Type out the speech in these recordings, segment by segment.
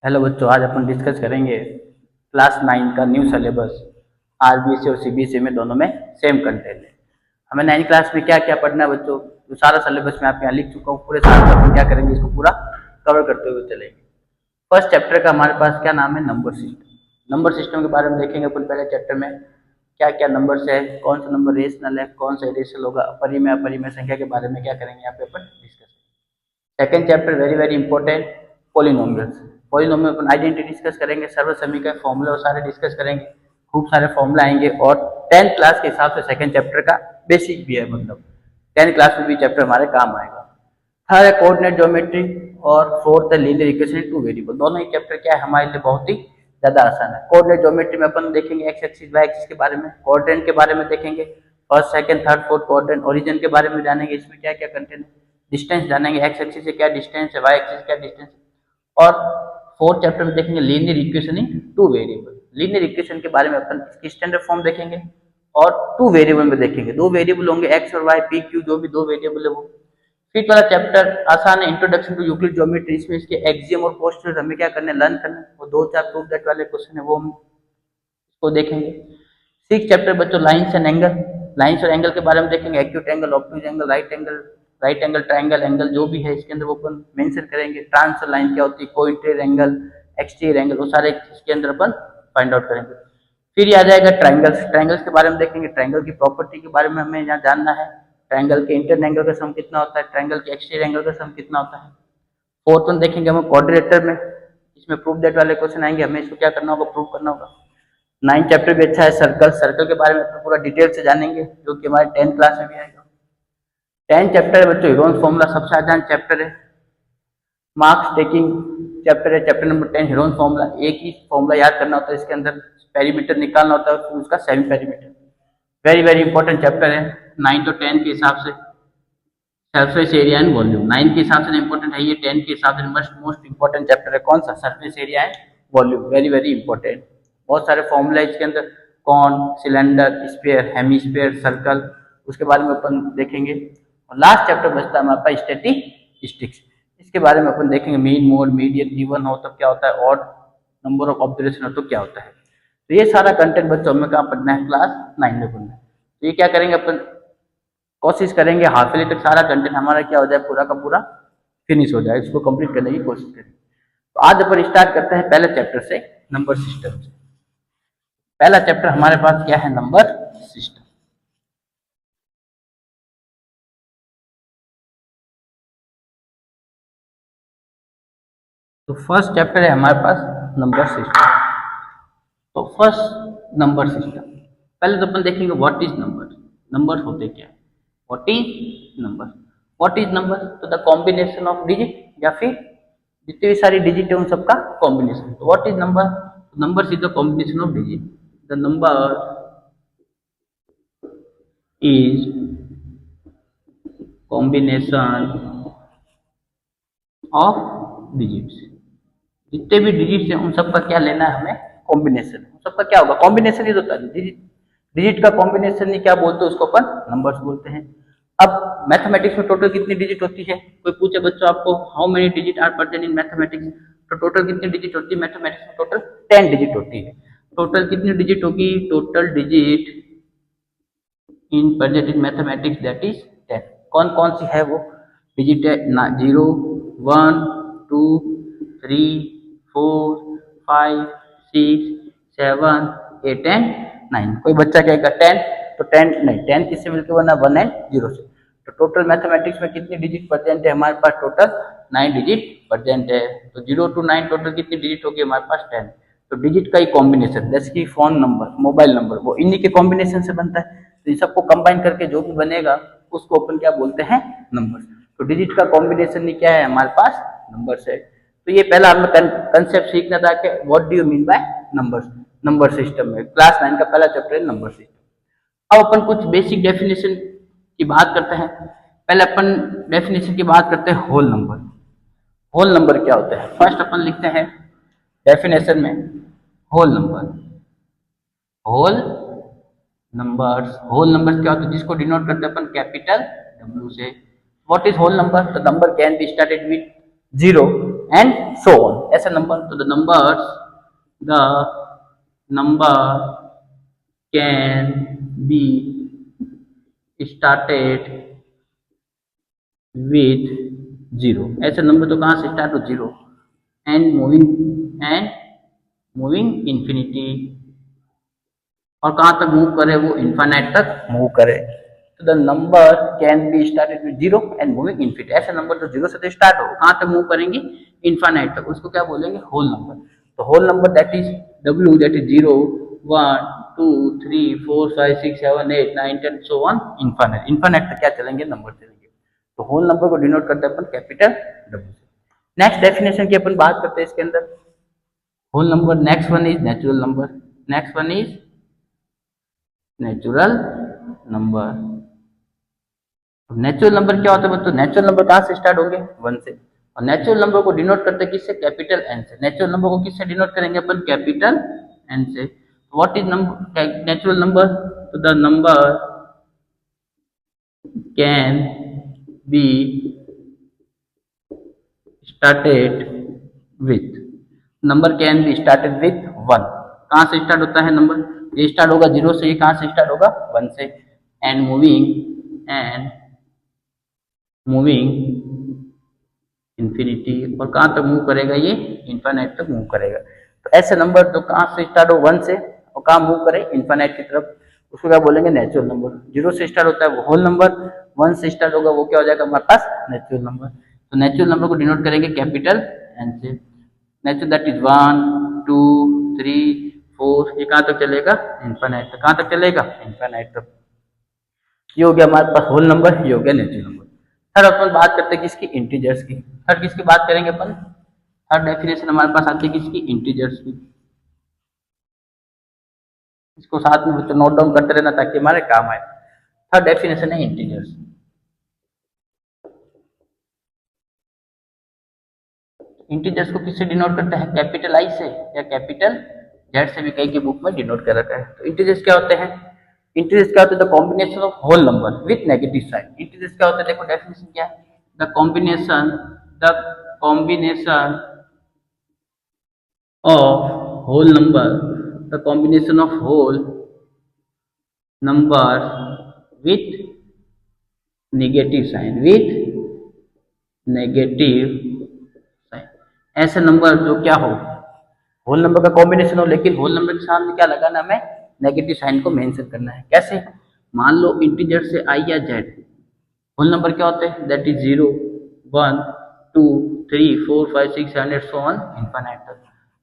Hello बच्चों, आज अपन discuss करेंगे क्लास 9 का न्यू सिलेबस। आरबीएसई और सीबीएसई में दोनों में सेम कंटेंट है। हमें 9 क्लास में क्या क्या पढ़ना है बच्चों, तो सारा सिलेबस मैं आपके यहाँ लिख चुका हूँ। पूरे साल में अपन क्या करेंगे, इसको पूरा कवर करते हुए चलेंगे। फर्स्ट चैप्टर का हमारे पास क्या नाम है, नंबर सिस्टम। नंबर सिस्टम के बारे में देखेंगे अपन पहले चैप्टर में। क्या क्या नंबर्स है, कौन सा नंबर रेशनल है, कौन सा इरेशनल होगा, अपरिमेय अपरिमेय संख्या के बारे में क्या करेंगे यहाँ पे अपन discuss. Second chapter very very important, polynomials. Polynomial अपन आइडेंटिटी डिस्कस करेंगे, सर्व समीकरण फॉर्मूला और सारे डिस्कस करेंगे। खूब सारे फॉर्मूला आएंगे और 10th क्लास के हिसाब से सेकेंड चैप्टर का बेसिक भी है, मतलब 10th क्लास में भी चैप्टर हमारे काम आएगा। थर्ड है कोऑर्डिनेट ज्योमेट्री और फोर्थ है लीनियर इक्वेशन टू वेरिएबल। दोनों ही चैप्टर क्या है हमारे लिए बहुत ही ज्यादा आसान है। कोऑर्डिनेट ज्योमेट्री में अपन देखेंगे एक्स एक्सिस वाई एक्सिस के बारे में, कोऑर्डिनेट के बारे में देखेंगे, first second third fourth coordinate, origin के बारे में जानेंगे, इसमें क्या क्या कंटेंट है, डिस्टेंस जानेंगे, एक्स एक्सिस से क्या डिस्टेंस है, वाई एक्सिस क्या डिस्टेंस है। और फोर्थ चैप्टर में देखेंगे linear equation in two variable. Linear equation के बारे में अपन इसकी स्टैंडर्ड फॉर्म देखेंगे और टू वेरिएबल में देखेंगे। दो वेरिएबल होंगे एक्स और वाई, पी क्यू, जो भी दो वेरिएबल है वो। फिफ्थ वाला चैप्टर आसान है, इंट्रोडक्शन टू यूक्लिड ज्योमेट्री। इसमें इसके एक्सियम और पोस्टुलेट हमें क्या करना है, लर्न करना है। वो दो चार प्रूफ दैट वाले क्वेश्चन है वो हम इसको देखेंगे। सिक्स चैप्टर बच्चों लाइन्स एंड एंगल। लाइन्स और एंगल के बारे में देखेंगे, acute angle, obtuse angle, right angle, triangle angle, जो भी है इसके अंदर वो अपन मेंशन करेंगे। ट्रांसफर लाइन क्या होती है, कोइंटेरियर एंगल, एक्सटीरियर एंगल, वो सारे इसके अंदर अपन फाइंड आउट करेंगे। फिर ये आ जाएगा ट्रायंगल्स। ट्रायंगल्स के बारे में देखेंगे, ट्रायंगल की प्रॉपर्टी के बारे में हमें यहाँ जानना है। ट्रायंगल के इंटरन एंगल का सम कितना होता है, ट्रायंगल के एक्सटीरियर एंगल का सम कितना होता है। फोर्थ वन देखेंगे हम क्वाड्रिलेटरल में, इसमें प्रूफ दैट वाले क्वेश्चन आएंगे, हमें इसको क्या करना होगा, प्रूफ करना होगा। 9 चैप्टर भी अच्छा है, सर्कल। सर्कल के बारे में अपन पूरा डिटेल से जानेंगे, जो कि हमारे 10th क्लास में भी आएगा। 10 चैप्टर है बच्चों हीरोन्स फॉर्मूला, सबसे आसान चैप्टर है। मार्क्स टेकिंग चैप्टर है, चैप्टर नंबर 10 हीरोन्स फॉर्मूला। एक ही फॉर्मूला याद करना होता है, इसके अंदर पेरीमीटर निकालना होता है, फिर उसका semi perimeter. Very very important chapter है 9 और 10 के हिसाब से। सरफेस एरिया एंड वॉल्यूम 9 के हिसाब से इंपॉर्टेंट है ये, 10 के हिसाब से मोस्ट इंपॉर्टेंट चैप्टर है। कौन सा, surface area and volume, very very important. बहुत सारे फॉर्मूला इसके अंदर, cone, cylinder, sphere, hemisphere, circle, उसके बारे में अपन देखेंगे। और लास्ट चैप्टर बचता है हमारे पास स्टैटिस्टिक्स। इसके बारे में अपन देखेंगे मीन, मोड, मीडियन, इवन हो तब क्या होता है, ऑड नंबर ऑफ ऑब्जर्वेशन हो तो क्या होता है। तो ये सारा कंटेंट बच्चों हमें कहाँ पढ़ना है, क्लास 9 में पढ़ना है। तो ये क्या करेंगे अपन, कोशिश करेंगे हाफ ईयरली तक सारा कंटेंट हमारा क्या हो जाए, पूरा का पूरा फिनिश हो जाए, इसको कंप्लीट करने की कोशिश करेंगे। तो आज अपन स्टार्ट करते हैं पहले चैप्टर से, नंबर सिस्टम से। पहला चैप्टर हमारे पास क्या है, नंबर सिस्टम। तो फर्स्ट चैप्टर है हमारे पास नंबर सिस्टम। तो फर्स्ट नंबर सिस्टम, पहले तो अपन देखेंगे व्हाट इज नंबर। नंबर होते क्या है, what is number. What is number, तो द कॉम्बिनेशन ऑफ डिजिट, या फिर जितनी भी सारी डिजिट है उन सबका कॉम्बिनेशन। तो what is number, number is the combination of digit. The number is combination of digits. जितने भी डिजिट्स हैं उन सबका क्या लेना है हमें, कॉम्बिनेशन। उन सबका क्या होगा, कॉम्बिनेशन ही होता है। डिजिट डिजिट का कॉम्बिनेशन ही क्या बोलते हैं, उसको अपन नंबर्स बोलते हैं। अब मैथमेटिक्स में टोटल कितनी डिजिट होती है, कोई पूछे बच्चों आपको how many digit are present in mathematics, तो टोटल कितनी डिजिट होती है मैथमेटिक्स में, टोटल 10 डिजिट होती है। टोटल कितनी डिजिट होगी, total digit in present in mathematics that is 10। कौन कौन सी है वो डिजिट है ना, 0, 1, 2, 3, 4, 5, 6, 7, 8 एंड 9। कोई बच्चा कहेगा 10, तो 10 नहीं, 10 किससे मिलकर बना, 1 एंड 0 से। तो टोटल मैथमेटिक्स में कितनी डिजिट प्रेजेंट है हमारे पास, टोटल 9 डिजिट प्रेजेंट है। तो 0 to 9 टोटल कितनी डिजिट होगी हमारे पास, 10। तो डिजिट का ही कॉम्बिनेशन, जैसे कि फोन नंबर, मोबाइल नंबर, वो इन्हीं के कॉम्बिनेशन से बनता है। तो इन सबको कंबाइन करके जो भी बनेगा उसको अपन क्या बोलते हैं, नंबर। तो डिजिट का कॉम्बिनेशन ही क्या है हमारे पास, नंबर्स है। तो ये पहला हमें कंसेप्ट सीखना था कि what do you mean by numbers. Number system में क्लास 9 का पहला चैप्टर है नंबर सिस्टम। अब अपन कुछ बेसिक डेफिनेशन की बात करते हैं। पहले अपन डेफिनेशन की बात करते हैं होल नंबर। होल नंबर क्या होता है, फर्स्ट अपन लिखते हैं डेफिनेशन में whole number. Whole numbers, whole numbers क्या होता है, जिसको डिनोट करते हैं अपन कैपिटल W से। What is whole number, the number can be started with 0 and so on, ऐसे नंबर। तो the number can be started with zero, ऐसे नंबर तो कहाँ से स्टार्ट हो, जीरो, एंड मूविंग इन्फिनिटी, और कहाँ तक मूव करे, वो इन्फानाइट तक मूव करे। तो the number can be started with zero and moving infinity, ऐसे नंबर जो जीरो से तो स्टार्ट हो, कहाँ तक मूव करेंगे, इन्फानाइट तक, उसको क्या बोलेंगे, होल नंबर। तो whole number that is W, that is zero, 1 2 3 4 5 6 7 8 9 10 so on infinite, infinite तक क्या चलेंगे, नंबर चलेंगे। तो होल नंबर को डिनोट करते हैं अपन कैपिटल डब्ल्यू से। नेक्स्ट डेफिनेशन की अपन बात करते हैं इसके अंदर, whole number. Next one is natural number, next one is natural number. Natural number क्या होता है बच्चों, नेचुरल नंबर कहाँ से स्टार्ट होंगे, वन से, और नेचुरल नंबर को डिनोट करते हैं किससे, कैपिटल एन से। नेचुरल नंबर को किससे डिनोट करेंगे अपन, कैपिटल एन से। What is number, natural number, तो the number can be started with, number can be started with one, कहाँ से स्टार्ट होता है नंबर, ये स्टार्ट होगा जीरो से, ये कहाँ से स्टार्ट होगा, वन से, एंड मूविंग इन्फिनिटी, और कहाँ तक मूव करेगा, ये इन्फानाइट तक मूव करेगा। तो ऐसे नंबर जो कहाँ से स्टार्ट हो, वन से, और कहाँ मूव करे, इन्फानाइट की तरफ, उसको क्या बोलेंगे, नेचुरल नंबर। जीरो से स्टार्ट होता है वो होल नंबर, वन से स्टार्ट होगा वो क्या हो जाएगा हमारे पास, नेचुरल नंबर। तो नेचुरल नंबर को डिनोट करेंगे कैपिटल एन से। नेचुरल दैट इज 1 2 3 4, ये कहाँ तक चलेगा, इन्फानाइट तक, कहाँ तक चलेगा, इन्फानाइट तक। ये हो गया हमारे पास होल नंबर, ये हो गया नेचुरल नंबर। थर्ड अपन बात करते हैं किसकी, इंटीजर्स की। थर्ड किसकी बात करेंगे अपन, थर्ड डेफिनेशन हमारे पास आती है किसकी, इंटीजर्स की। इसको साथ में बच्चों नोट डाउन करते रहना ताकि हमारे काम आए। थर्ड डेफिनेशन है इंटीजर्स। इंटीजर्स को किससे डिनोट करते हैं, कैपिटल आई से या कैपिटल जेड से, भी कई की बुक में डिनोट कर रखा है। तो इंटीजर्स क्या होते हैं, इंटीजर्स क्या होते हैं, the combination of whole number with negative sign. Integers क्या होता है, देखो डेफिनेशन क्या है, the combination of whole number, the combination of whole number with negative sign, ऐसे नंबर जो क्या हो, होल नंबर का कॉम्बिनेशन हो, लेकिन होल नंबर के सामने क्या लगाना, हमें नेगेटिव साइन को मेंशन करना है। कैसे, मान लो इंटीजर से आई या जेड, होल नंबर क्या होते हैं, that is 0 1 2 3 4 5 6 7 8 so on infinite तक।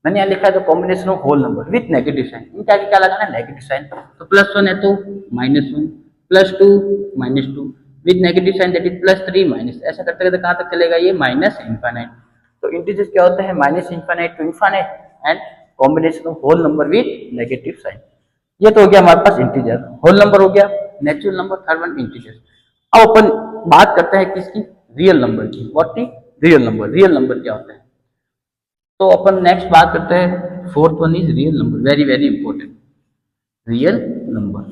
मैंने यहाँ लिखा है the combination of whole number with negative sign, इनके आगे क्या लगाना है, नेगेटिव साइन। तो +1 है तो -1, +2 -2, with negative sign that is +3 minus, ऐसा करते करते कहाँ तक चलेगा ये, माइनस इनफिनिट। तो इंटीजर्स क्या होते हैं, minus infinite to infinite and combination of whole number with negative sign. ये तो हो गया हमारे पास इंटीजर, होल नंबर हो गया, natural number, third one integer. अब अपन बात करते हैं किसकी, रियल नंबर की। What is real number, real number क्या होता है, तो अपन नेक्स्ट बात करते हैं, fourth one is real number, very very important, real number.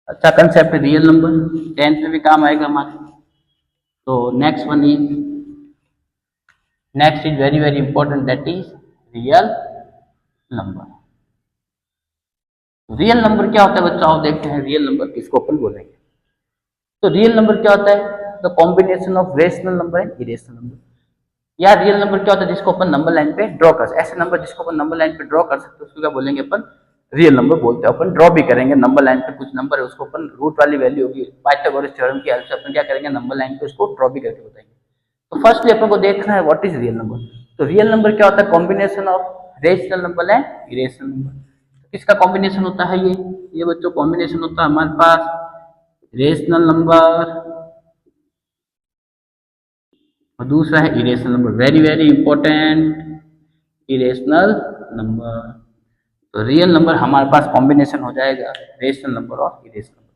अच्छा कंसेप्ट है रियल नंबर, 10th में भी काम आएगा हमारे। तो next is very very important, that is real number. Real number क्या होता है बच्चों, आप देखते हैं रियल नंबर किसको अपन बोलेंगे। तो रियल नंबर क्या होता है, the combination of rational number and irrational number. या रियल नंबर क्या होता है, जिसको अपन नंबर लाइन पे ड्रॉ कर सकते, ऐसे नंबर जिसको अपन नंबर लाइन पे ड्रॉ कर सकते हैं उसको क्या बोलेंगे अपन, रियल नंबर बोलते हैं। अपन ड्रॉ भी करेंगे नंबर लाइन पे, कुछ नंबर है उसको अपन रूट वाली वैल्यू होगी, पाइथागोरस थ्योरम की हेल्प से अपन क्या करेंगे, नंबर लाइन पे उसको ड्रॉ भी करके बताएंगे। तो फर्स्टली अपन को देखना है व्हाट इज रियल नंबर। तो रियल नंबर क्या होता है, combination of rational number and irrational number. किसका कॉम्बिनेशन होता है ये बच्चों कॉम्बिनेशन होता है हमारे पास रेशनल नंबर और दूसरा है irrational number, very very important, irrational number. तो रियल नंबर हमारे पास कॉम्बिनेशन हो जाएगा रेशनल नंबर और इरेशनल नंबर।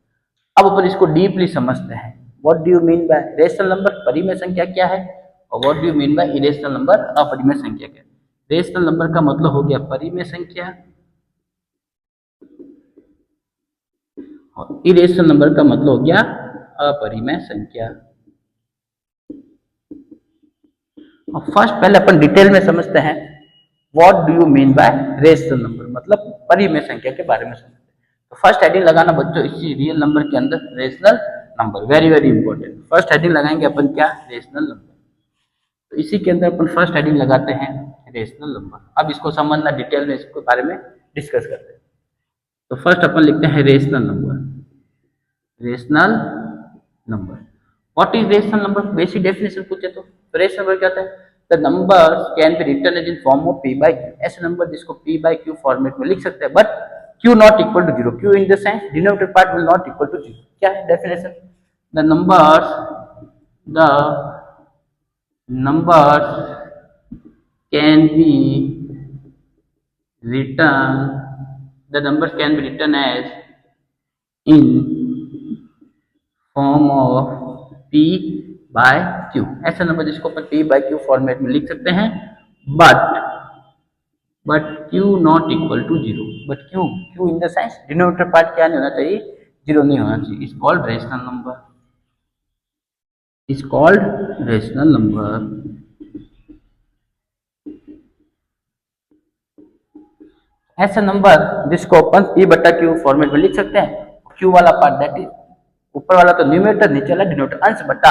अब अपन इसको डीपली समझते हैं, what do you mean by rational number, परिमेय संख्या क्या है, और what do you mean by irrational number, अपरिमेय संख्या क्या है। रेशनल नंबर का मतलब हो गया परिमेय संख्या, और इरेशनल नंबर का मतलब हो गया अपरिमेय संख्या। अब फर्स्ट पहले अपन डिटेल में समझते हैं what do you mean by rational number, मतलब परिमेय संख्या के बारे में समझते हैं। तो फर्स्ट हेडिंग लगाना बच्चों इसी रियल नंबर के अंदर rational number, very very important. First heading लगाएंगे अपन क्या, रेशनल नंबर। तो इसी के अंदर अपन फर्स्ट हेडिंग लगाते हैं रेशनल नंबर। अब इसको समझना डिटेल में, इसके बारे में डिस्कस करते हैं। तो फर्स्ट अपन लिखते हैं rational number. Rational number, what is rational number? Basic definition पूछे तो रेशनल नंबर क्या होता है? The numbers can be written as in form of p by q, ऐसे नंबर जिसको p by q फॉर्मेट में लिख सकते हैं, but q not equal to zero. q in the sense denominator part will not equal to zero. क्या है definition? The numbers can be written, the numbers can be written as in form of p by q, ऐसा number जिसको अपन p by q format में लिख सकते हैं, but q not equal to zero. But q in the sense denominator part क्या नहीं होना चाहिए, जीरो नहीं होना चाहिए। Is called rational number, is called rational number. ऐसा नंबर जिसको अपन p बटा q फॉर्मेट में लिख सकते हैं, q वाला पार्ट दैट इज ऊपर वाला तो न्यूमरेटर, नीचे वाला डिनोमिनेटर, अंश बटा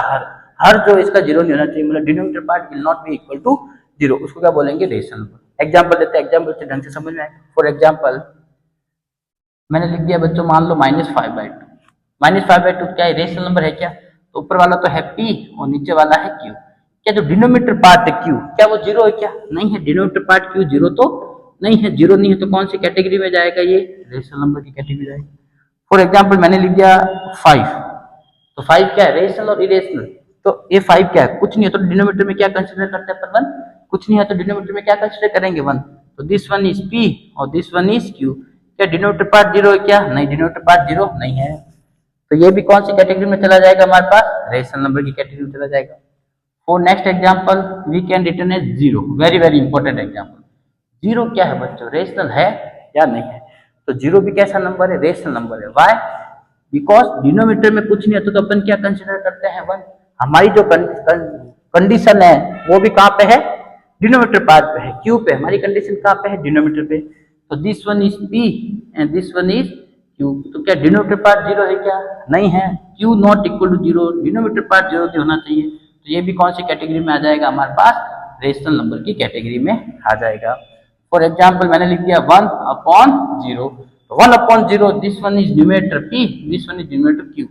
हर जो इसका जीरो नहीं होना चाहिए, मतलब denominator part will not be equal to zero, उसको क्या बोलेंगे, रेशनल नंबर। एग्जांपल देते हैं, एग्जांपल से ढंग से समझ में आएगा। फॉर एग्जांपल मैंने लिख दिया बच्चों, मान लो -5/2। -5/2 क्या है, रेशनल नंबर है क्या? तो ऊपर वाला तो है p और नीचे वाला है q। क्या जो डिनोमिनेटर पार्ट है q, क्या वो जीरो है क्या? नहीं है। डिनोमिनेटर पार्ट q जीरो तो नहीं है, जीरो नहीं है तो कौन सी कैटेगरी में जाएगा, ये रेशनल नंबर की कैटेगरी में जाएगा। फॉर एग्जांपल मैंने लिख दिया 5, तो 5 क्या है, रेशनल और इरेशनल। तो ये 5 क्या है, कुछ नहीं है, तो डिनोमिनेटर में क्या कंसीडर करते हैं अपन, 1। कुछ नहीं है तो डिनोमिनेटर में क्या कंसीडर करेंगे, 1। तो दिस वन इज p और दिस वन इज q। क्या डिनोमिनेटर पार्ट जीरो है क्या? नहीं, डिनोमिनेटर पार्ट जीरो नहीं है। तो ये भी कौन सी कैटेगरी में चला जाएगा, हमारे पास रेशनल नंबर की कैटेगरी में चला जाएगा। For next example we can return as 0, very very important example. 0 क्या है बच्चों, रेशनल है या नहीं है? तो 0 भी कैसा नंबर है, रेशनल नंबर है। व्हाई? बिकॉज डिनोमिनेटर में कुछ नहीं है तो अपन क्या कंसीडर करते हैं, 1। हमारी जो कंडीशन है वो भी कहाँ पे है, डिनोमिनेटर पार्ट पे है, q पे। हमारी कंडीशन कहाँ पे है, डिनोमिनेटर पे। तो this one is p and this one is q। तो क्या डिनोमिनेटर पार्ट जीरो है क्या? नहीं है। q not equal to zero, denominator part zero नहीं होना चाहिए। तो ये भी कौन सी कैटेगरी में आ जाएगा, हमारे पास रेशनल नंबर की कैटेगरी में आ जाएगा। फॉर एग्जाम्पल मैंने लिख दिया 1/0, 1/0, this one is numerator p, this one is numerator q।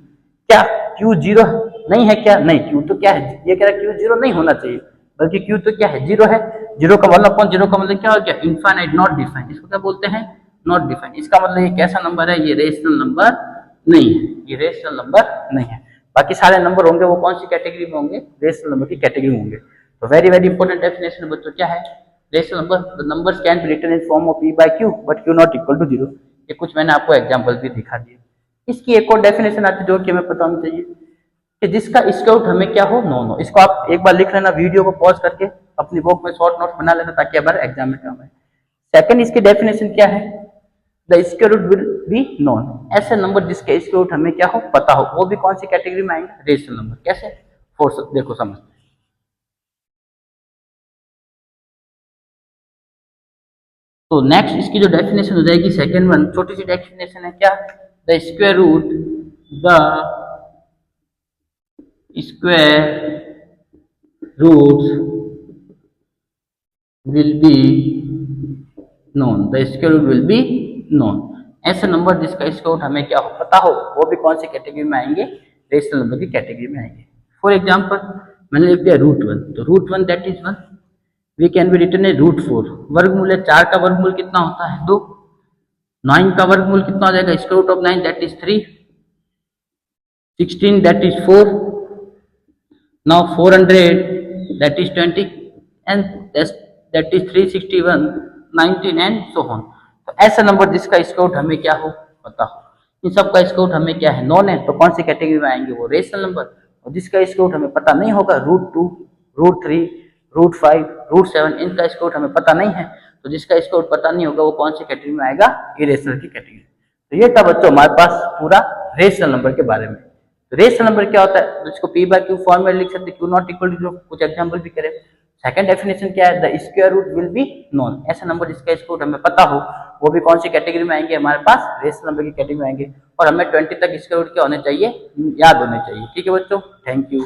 क्या q जीरो नहीं है क्या? नहीं, q तो क्या है, ये कह रहा है q जीरो नहीं होना चाहिए, बल्कि q तो क्या है, जीरो है। जीरो का 1/0 का मतलब क्या हो गया, इनफाइनाइट, नॉट डिफाइंड। इसको क्या बोलते हैं, नॉट डिफाइंड। इसका मतलब ये कैसा नंबर है, ये रेशनल नंबर नहीं है, ये रेशनल नंबर नहीं है। बाकी सारे नंबर होंगे वो कौन सी कैटेगरी में होंगे, रेशनल नंबर की कैटेगरी में होंगे। तो वेरी वेरी इंपॉर्टेंट डेफिनेशन बच्चों क्या है, rational number, the numbers can be written in form of p by q but q not equal to zero. ये कुछ मैंने आपको एग्जांपल भी दिखा दिए। इसकी एक और डेफिनेशन आती है जो कि हमें पता होनी चाहिए, कि जिसका स्क्वायर रूट हमें क्या हो, नो। इसको आप एक बार लिख लेना, वीडियो को पॉज करके अपनी बुक में शॉर्ट नोट्स बना लेना, ताकि हमारे एग्जाम में काम आए। सेकंड इसकी डेफिनेशन क्या है, the square root will be known, ऐसे नंबर जिसके स्क्वायर रूट हमें क्या हो, पता हो, वो भी कौन सी कैटेगरी में आएंगे, रेशनल नंबर। कैसे, फोर्स देखो समझ। तो नेक्स्ट इसकी जो डेफिनेशन हो जाएगी सेकंड वन, छोटी सी डेफिनेशन है क्या, the square root will be known, the square root will be known. ऐसे नंबर जिसका स्क्वायर रूट हमें क्या हो, पता हो, वो भी कौन सी कैटेगरी में आएंगे, रेशनल नंबर की कैटेगरी में आएंगे। फॉर एग्जांपल मैंने लिख दिया √1, तो √1 that is 1, we can be written as √4। वर्गमूल है, 4 का वर्गमूल कितना होता है, 2। 9 का वर्गमूल कितना हो जाएगा, square root of 9 that is 3। 16 that is 4। Now 400 that is 20 and that is 361, 19 and so on. तो ऐसा नंबर जिसका स्क्वायर रूट हमें क्या हो, पता हो, इन सब का स्क्वायर रूट हमें क्या है, नॉन है, तो कौन सी कैटेगरी में आएंगे, वो रेशनल नंबर। और जिसका स्क्वायर रूट हमें पता नहीं होगा, √2, √3, √5, √7, इनका स्क्वायर रूट हमें पता नहीं है, तो जिसका स्क्वायर रूट पता नहीं होगा वो कौन सी कैटेगरी में आएगा, इरेशनल की कैटेगरी। तो ये था बच्चों हमारे पास पूरा रेशनल नंबर के बारे में। तो रेशनल नंबर क्या होता है, जिसको p by q फॉर्म में लिख सकते, q नॉट इक्वल टू, कुछ एग्जांपल भी करें। सेकंड डेफिनेशन क्या है, the square root will be known, ऐसा नंबर जिसका स्क्वायर रूट हमें पता हो वो भी कौन सी कैटेगरी में आएंगे, हमारे पास रेशनल नंबर की कैटेगरी में आएंगे, और हमें 20 तक स्क्वायर रूट क्या होने चाहिए, याद होने चाहिए। ठीक है बच्चों, थैंक यू।